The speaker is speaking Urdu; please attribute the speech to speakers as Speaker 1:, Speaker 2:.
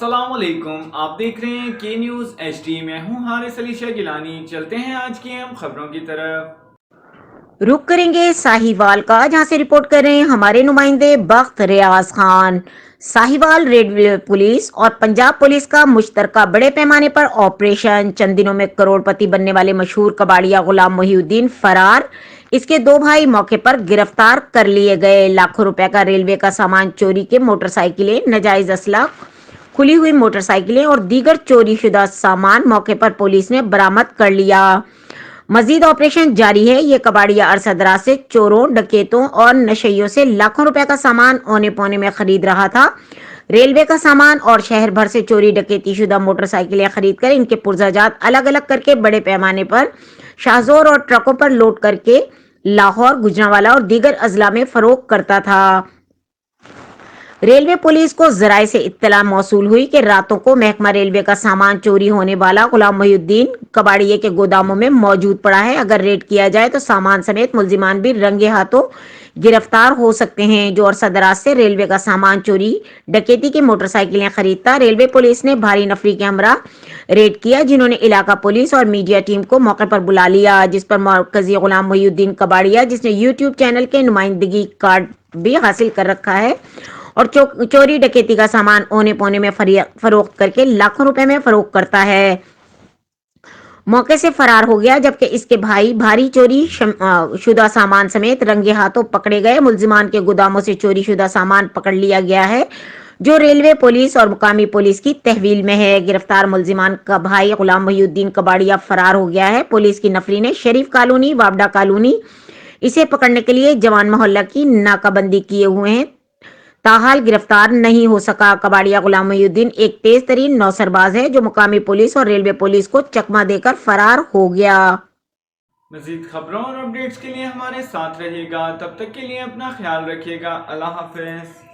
Speaker 1: السلام علیکم، آپ دیکھ رہے ہیں کے نیوز ایچ ڈی۔ میں ہوں حارث علی شاہ گیلانی۔ چلتے ہیں آج کی اہم خبروں کی طرف۔
Speaker 2: رخ کریں گے ساہیوال کا، جہاں سے رپورٹ کر رہے ہیں ہمارے نمائندے بخت ریاض خان۔ ساہیوال ریلوے پولیس اور پنجاب پولیس کا مشترکہ بڑے پیمانے پر آپریشن۔ چند دنوں میں کروڑ پتی بننے والے مشہور کباڑیا غلام محی الدین فرار، اس کے دو بھائی موقع پر گرفتار کر لیے گئے۔ لاکھوں روپے کا ریلوے کا سامان چوری کے موٹر سائیکلیں، ناجائز اسلحہ، کھلی ہوئی موٹر سائیکلیں اور دیگر چوری شدہ سامان موقع پر پولیس نے برآمد کر لیا۔ مزید آپریشن جاری ہے۔ یہ کباڑیا عرصہ دراز سے چوروں، ڈکیتوں اور نشئیوں سے لاکھوں روپے کا سامان اونے پونے میں خرید رہا تھا۔ ریلوے کا سامان اور شہر بھر سے چوری ڈکیتی شدہ موٹر سائیکلیں خرید کر ان کے پرزہ جات الگ الگ کر کے بڑے پیمانے پر شاہزور اور ٹرکوں پر لوڈ کر کے لاہور، گجرانوالہ اور دیگر اضلاع میں فروخت کرتا تھا۔ ریلوے پولیس کو ذرائع سے اطلاع موصول ہوئی کہ راتوں کو محکمہ ریلوے کا سامان چوری ہونے والا غلام محی الدین کباڑیے کے گوداموں میں موجود پڑا ہے۔ اگر ریڈ کیا جائے تو سامان سمیت ملزمان بھی رنگے ہاتھوں گرفتار ہو سکتے ہیں، جو عرصہ دراز سے ریلوے کا سامان چوری ڈکیتی کی موٹر سائیکلیں خریدتا۔ ریلوے پولیس نے بھاری نفری کے ہمراہ ریڈ کیا، جنہوں نے علاقہ پولیس اور میڈیا ٹیم کو موقع پر بلا لیا، جس پر مرکزی غلام محی الدین کباڑیا، جس نے یوٹیوب چینل کے نمائندگی کارڈ بھی حاصل کر رکھا ہے اور چوری ڈکیتی کا سامان اونے پونے میں فروخت کر کے لاکھوں روپے میں فروخت کرتا ہے، موقع سے فرار ہو گیا، جبکہ اس کے بھائی بھاری چوری شدہ سامان سمیت رنگے ہاتھوں پکڑے گئے۔ ملزمان کے گوداموں سے چوری شدہ سامان پکڑ لیا گیا ہے، جو ریلوے پولیس اور مقامی پولیس کی تحویل میں ہے۔ گرفتار ملزمان کا بھائی غلام محی الدین کباڑیا فرار ہو گیا ہے۔ پولیس کی نفری نے شریف کالونی، وابڈا کالونی اسے پکڑنے کے لیے جوان محلہ کی ناکہ بندی کیے ہوئے ہیں، تاحال گرفتار نہیں ہو سکا۔ کباڑیا غلام محی الدین ایک تیز ترین نوسرباز ہے، جو مقامی پولیس اور ریلوے پولیس کو چکمہ دے کر فرار ہو گیا۔
Speaker 1: مزید خبروں اور اپڈیٹس کے لیے ہمارے ساتھ رہیے گا۔ تب تک کے لیے اپنا خیال رکھیے گا۔ اللہ حافظ۔